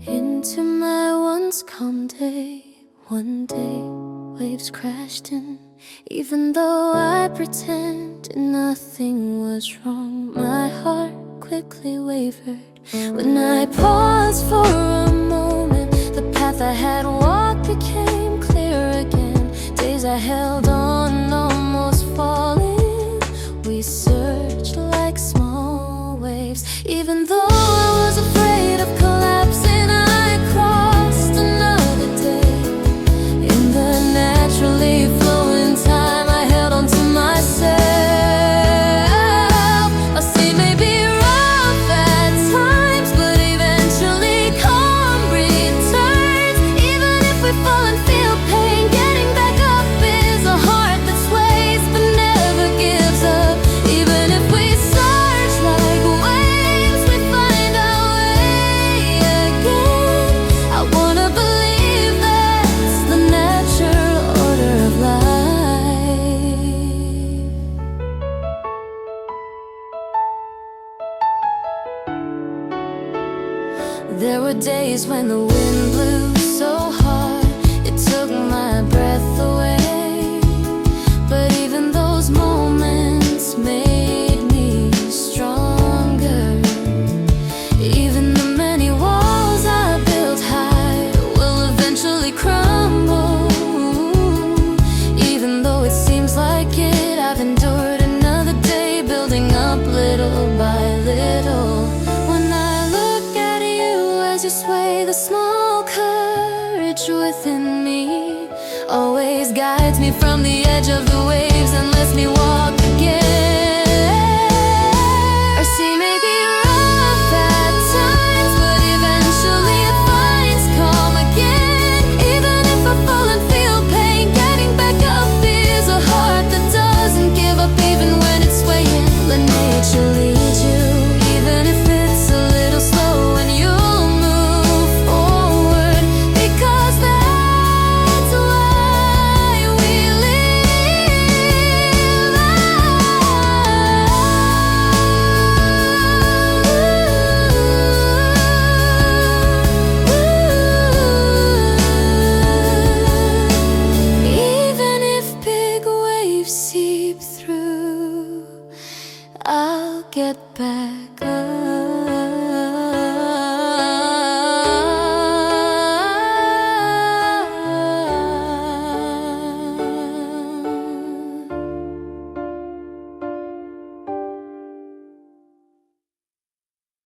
Into my once calm day, one day waves crashed in. Even though I pretended nothing was wrong, my heart quickly wavered. When I paused for a moment, the path I had walked became clear again. Days I held on, almost falling. We surged like small waves. Even though I was afraid of collapsing, I crossed another day. In the naturally flowing time, I held on to myself. Our sea may be rough at times, but eventually calm returns. Even if we fall and feel pain, getting back up is a heart that sways but never gives up. Even if we search like waves, we find our way again. I wanna believe that's the natural order of life. There were days when the wind blew so hard it took my breath away. But even those moments made me stronger. Even the many walls I built high will eventually crumble. Even though it seems like it, I've endured another day, building up little by little. When I look at you as you sway, the small courage within me always guides me from the edge of the waves and lets me walk